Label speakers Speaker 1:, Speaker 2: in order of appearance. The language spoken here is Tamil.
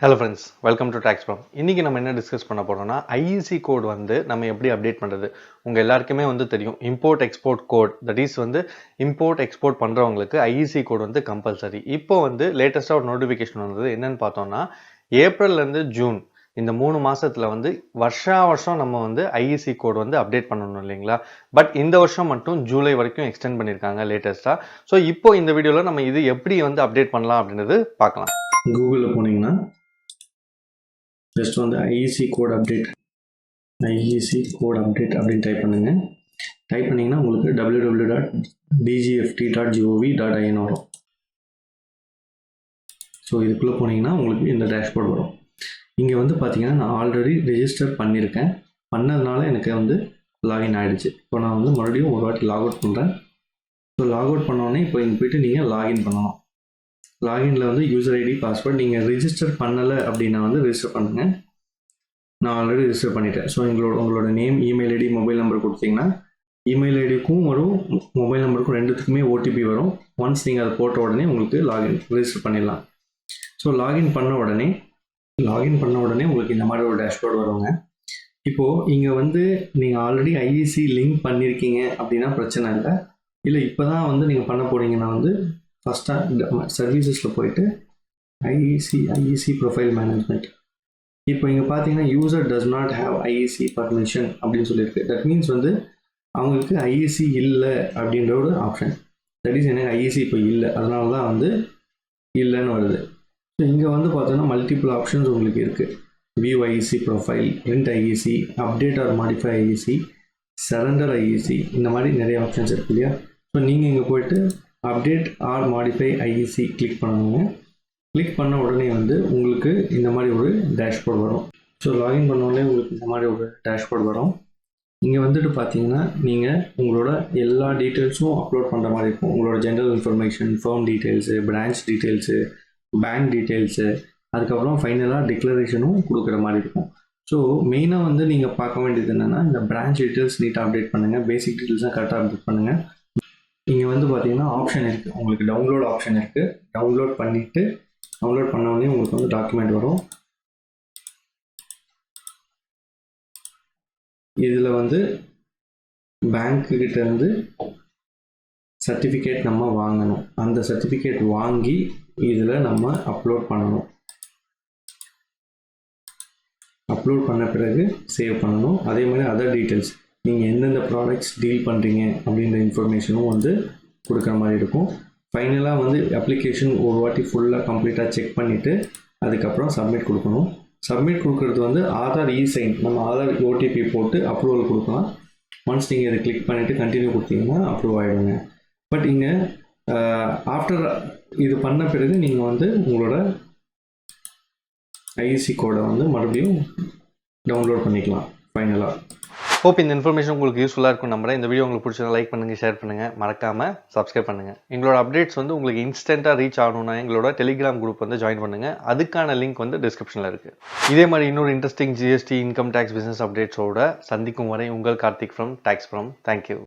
Speaker 1: Hello friends, welcome to Taxpuram. இன்னைக்கு நம்ம என்ன டிஸ்கஸ் பண்ண போறோம்னா IEC கோட் வந்து நம்ம எப்படி அப்டேட் பண்றது. உங்க எல்லாருக்குமே வந்து தெரியும் import export code. That is வந்து இம்போர்ட் எக்ஸ்போர்ட் பண்றவங்களுக்கு IEC கோட் வந்து கம்பல்சரி. இப்போ வந்து லேட்டஸ்டா ஒரு நோட்டிஃபிகேஷன் வந்தது. என்னன்னு பார்த்தோம்னா ஏப்ரல்ல இருந்து ஜூன் இந்த 3 மாசத்துல வந்து வருஷம் நம்ம வந்து IEC கோட் வந்து அப்டேட் பண்ணணும் இல்லைங்களா. பட் இந்த வருஷம் மட்டும் ஜூலை வரைக்கும் எக்ஸ்டெண்ட் பண்ணியிருக்காங்க லேட்டஸ்டா. ஸோ இப்போ இந்த வீடியோல நம்ம இது எப்படி வந்து அப்டேட் பண்ணலாம் அப்படின்றது பார்க்கலாம்.
Speaker 2: கூகுளில் போனீங்கன்னா ஜஸ்ட் வந்து ஐஇசி கோட் அப்டேட் அப்படின்னு டைப் பண்ணுங்கள். டைப் பண்ணிங்கன்னா உங்களுக்கு www.dgft.gov.in வரும். ஸோ இதுக்குள்ளே போனீங்கன்னா உங்களுக்கு இந்த டேஷ்போர்ட் வரும். இங்கே வந்து பார்த்தீங்கன்னா நான் ஆல்ரெடி ரெஜிஸ்டர் பண்ணியிருக்கேன். பண்ணதுனால எனக்கு வந்து லாகின் ஆகிடுச்சு. இப்போ நான் வந்து மறுபடியும் ஒரு வாட்டி லாக் அவுட் பண்ணுறேன். ஸோ லாக் அவுட் பண்ணோடனே இப்போ இங்கே போய்ட்டு நீங்கள் லாகின் பண்ணணும். லாகின்ல வந்து யூசர் ஐடி பாஸ்வேர்ட் நீங்கள் ரிஜிஸ்டர் பண்ணலை அப்படின்னா வந்து ரெஜிஸ்டர் பண்ணுங்கள். நான் ஆல்ரெடி ரிஜிஸ்டர் பண்ணிட்டேன். ஸோ உங்களோட name, email ID, mobile number கொடுத்தீங்கன்னா இமெயில் ஐடிக்கும் வரும், மொபைல் நம்பருக்கும் ரெண்டுத்துக்குமே ஓடிபி வரும். ஒன்ஸ் நீங்கள் அதை போட்ட உடனே உங்களுக்கு ரெஜிஸ்டர் பண்ணிடலாம். ஸோ லாகின் பண்ண உடனே உங்களுக்கு இந்த மாதிரி ஒரு டேஷ்போர்டு வருங்க. இப்போது இங்கே வந்து நீங்கள் ஆல்ரெடி ஐஇசி லிங்க் பண்ணியிருக்கீங்க அப்படின்னா பிரச்சனை இல்லை. இல்லை இப்போ தான் வந்து நீங்கள் பண்ண போகிறீங்கன்னா வந்து ஃபஸ்ட்டாக சர்வீசஸில் போயிட்டு ஐஇசி ப்ரொஃபைல் மேனேஜ்மெண்ட். இப்போ இங்கே பார்த்தீங்கன்னா user does not have IEC permission அப்படின்னு சொல்லியிருக்கு. தட் மீன்ஸ் வந்து அவங்களுக்கு ஐஇசி இல்லை அப்படின்ற ஒரு ஆப்ஷன். தட் இஸ் எனக்கு ஐஇசி இப்போ இல்லை, அதனால தான் வந்து இல்லைன்னு வருது. ஸோ இங்கே வந்து பார்த்தோன்னா மல்டிபிள் ஆப்ஷன்ஸ் உங்களுக்கு இருக்குது. View IEC profile, print IEC, update R modify IEC, surrender IEC, இந்த மாதிரி நிறைய ஆப்ஷன்ஸ் இருக்கு இல்லையா. ஸோ நீங்கள் இங்கே போய்ட்டு update R modify IEC click பண்ணணுங்க. கிளிக் பண்ண உடனே வந்து உங்களுக்கு இந்த மாதிரி ஒரு டேஷ்போர்ட் வரும். ஸோ லாகின் பண்ண உடனே உங்களுக்கு இந்த மாதிரி ஒரு டேஷ்போர்ட் வரும். இங்கே வந்துட்டு பார்த்தீங்கன்னா நீங்கள் உங்களோட எல்லா டீட்டெயில்ஸும் அப்லோட் பண்ணுற மாதிரி இருக்கும். உங்களோட general information, firm details, branch details, bank details, அதுக்கப்புறம் ஃபைனலாக டிக்ளரேஷனும் கொடுக்குற மாதிரி இருக்கும். ஸோ மெயினாக வந்து நீங்கள் பார்க்க வேண்டியது என்னென்னா இந்த பிரான்ச் டீட்டெயில்ஸ் நீட்டாக அப்டேட் பண்ணுங்கள். பேசிக் டீட்டெயில்ஸாக கரெக்டாக அப்டேட் பண்ணுங்கள். இங்கே வந்து பார்த்தீங்கன்னா ஆப்ஷன் இருக்குது, உங்களுக்கு டவுன்லோட் ஆப்ஷன் இருக்குது. டவுன்லோட் பண்ண உடனே உங்களுக்கு வந்து டாக்குமெண்ட் வரும். இதில் வந்து பேங்க்கிட்ட இருந்து சர்டிஃபிகேட் நம்ம வாங்கணும். அந்த சர்டிஃபிகேட் வாங்கி இதில் நம்ம அப்லோட் பண்ணணும். அப்லோட் பண்ண பிறகு சேவ் பண்ணணும். அதே மாதிரி அதர் டீட்டெயில்ஸ், நீங்கள் எந்தெந்த ப்ராடக்ட்ஸ் டீல் பண்ணுறீங்க அப்படின்ற இன்ஃபர்மேஷனும் வந்து கொடுக்குற மாதிரி இருக்கும். ஃபைனலாக வந்து அப்ளிகேஷன் ஒரு வாட்டி ஃபுல்லாக கம்ப்ளீட்டாக செக் பண்ணிவிட்டு அதுக்கப்புறம் சப்மிட் கொடுக்கணும். சப்மிட் கொடுக்குறது வந்து ஆதார் இ-சைன், நம்ம ஆதார் ஓடிபி போட்டு அப்ரூவல் கொடுக்கலாம். ஒன்ஸ் நீங்கள் இதை கிளிக் பண்ணிவிட்டு கண்டினியூ கொடுத்தீங்கன்னா அப்ரூவ் ஆகிடுங்க. பட் இங்கே ஆஃப்டர் இது பண்ண பிறகு நீங்கள் வந்து உங்களோட ஐஇசி கோடை வந்து மறுபடியும் டவுன்லோட் பண்ணிக்கலாம் ஃபைனலாக.
Speaker 1: ஹோப் இந்த இன்ஃபர்மேஷன் உங்களுக்கு யூஸ்ஃபுல்லாக இருக்கும் நம்புறேன். இந்த வீடியோ உங்களுக்கு பிடிச்சா லைக் பண்ணுங்கள், ஷேர் பண்ணுங்கள், மறக்காமல் சப்ஸ்கிரைப் பண்ணுங்கள். எங்களோட அப்டேட்ஸ் வந்து உங்களுக்கு இன்ஸ்டண்ட்டாக ரீச் ஆகணும்னா எங்களோட டெலிகிராம் குரூப் வந்து ஜாயின் பண்ணுங்கள். அதுக்கான லிங்க் வந்து டிஸ்கிரிப்ஷனில் இருக்குது. இதே மாதிரி இன்னொரு interesting GST, income tax, business அப்டேட்ஸோட சந்திக்கும் வரை உங்கள் கார்த்திக் ஃப்ரம் டாக்ஸ்புரம். தேங்க்யூ.